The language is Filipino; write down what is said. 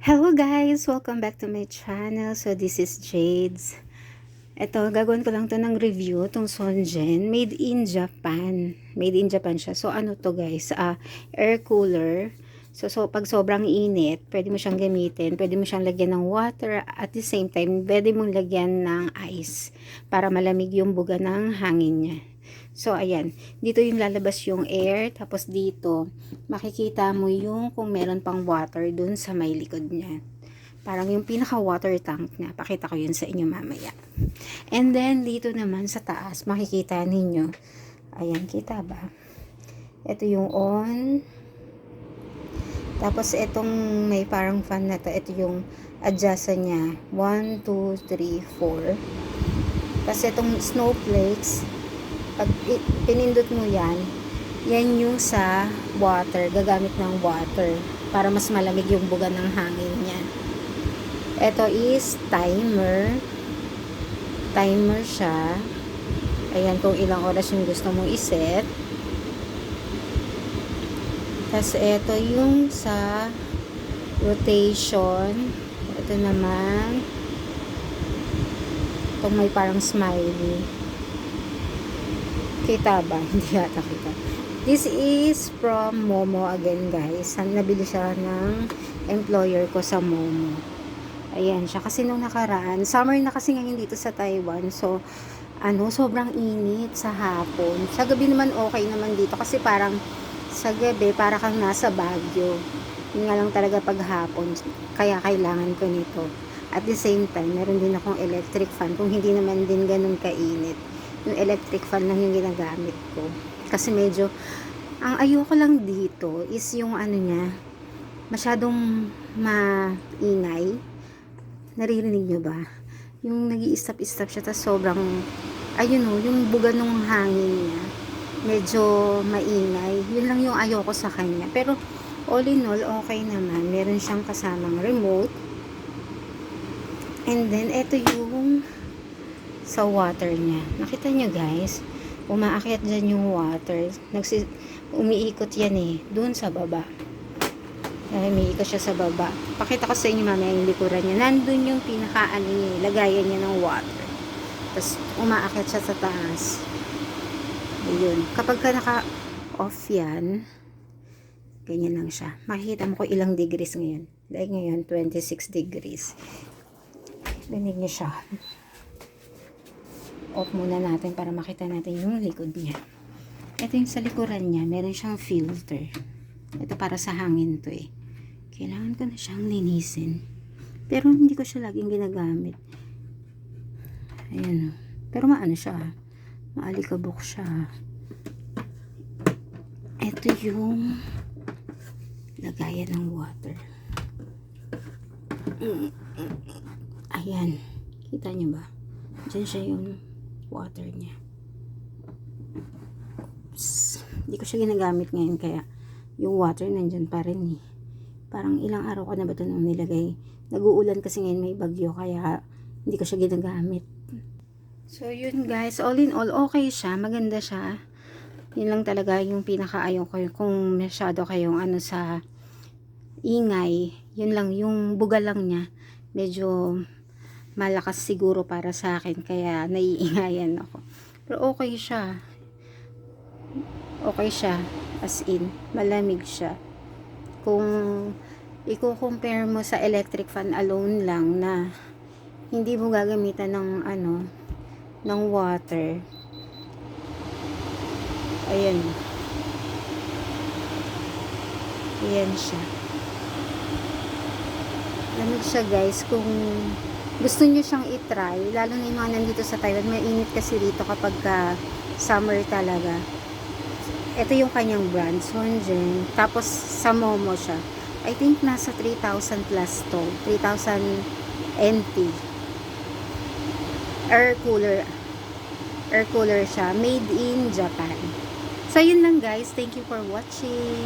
Hello guys! Welcome back to my channel. So this is Jades. Ito, gagawin ko lang to ng review, tong Sonjen. Made in Japan. Made in Japan siya. So ano to guys? Air cooler. So pag sobrang init, pwede mo siyang gamitin. Pwede mo siyang lagyan ng water. At the same time, pwede mong lagyan ng ice. Para malamig yung buga ng hangin niya. So, ayan. Dito yung lalabas yung air. Tapos dito, makikita mo yung kung meron pang water dun sa may likod niya. Parang yung pinaka-water tank niya. Pakita ko yun sa inyo mamaya. And then, dito naman sa taas, makikita ninyo. Ayan, kita ba? Ito yung on. Tapos, itong may parang fan na to. Ito yung adjust niya. 1, 2, 3, 4. Tapos, itong snowflakes, pag pinindot mo yan yung sa water, gagamit ng water para mas malamig yung buga ng hangin niya. Ito is timer siya. Ayan, kung ilang oras yung gusto mong iset. Tapos ito yung sa rotation. Ito naman itong may parang smiley. Kita ba? Hindi yata kita. This is from Momo again guys. Nabili siya ng employer ko sa Momo. Ayan siya. Kasi nung nakaraan, summer na kasi ngayon dito sa Taiwan. So, sobrang init sa hapon. Sa gabi naman okay naman dito. Kasi parang sa gabi, para kang nasa Baguio. Yun nga lang talaga pag hapon. Kaya kailangan ko nito. At the same time, meron din akong electric fan. Kung hindi naman din ganun kainit. Yung electric fan lang yung ginagamit ko. Kasi medyo, ang ayoko lang dito is yung niya, masyadong maingay. Naririnig nyo ba? Yung nag-i-stop-stop siya, tas sobrang, yung buga ng hangin niya, medyo maingay. Yun lang yung ayoko sa kanya. Pero, all in all, okay naman. Meron siyang kasamang remote. And then, ito yung sa water niya. Nakita nyo guys, umaakyat dyan yung water. Umiikot yan doon sa baba. Umiikot siya sa baba. Pakita ko sa inyo mamaya yung likuran niya. Nandun yung pinaka lagayan niya ng water. Tapos umaakyat siya sa taas. Ayun. Kapag ka naka-off yan, ganyan lang siya. Makikita mo ko ilang degrees ngayon. Like ngayon, 26 degrees. Rinig niyo siya. Off muna natin para makita natin yung likod niya. Ito yung sa likuran niya. Meron siyang filter. Ito para sa hangin to Kailangan ko na siyang linisin. Pero hindi ko siya laging ginagamit. Ayan. Pero maano siya. Maalikabok siya. Ito yung lagayan ng water. Ayan. Kita niyo ba? Diyan siya yung water niya. Oops. Hindi ko siya ginagamit ngayon kaya yung water nandyan pa rin Parang ilang araw ko na ba ito nung nilagay. Nag-uulan kasi ngayon may bagyo kaya hindi ko siya ginagamit. So yun guys, all in all okay siya, maganda siya. Yun lang talaga yung pinakaayaw ko kung masyado kayong sa ingay. Yun lang yung buga lang niya. Medyo malakas siguro para sa akin kaya naiingayan ako. Pero okay siya. Okay siya. As in, malamig siya. Kung i-compare mo sa electric fan alone lang na hindi mo gagamitan ng ng water. Ayan. Ayan siya. Lamig siya guys kung gusto nyo siyang itry, lalo na yung mga nandito sa Taiwan, mainit kasi dito kapag summer talaga. Ito yung kanyang brand, Sonjen. Tapos sa Momo siya. I think nasa 3,000 plus to. 3,000 NT. Air cooler siya. Made in Japan. So yun lang guys. Thank you for watching.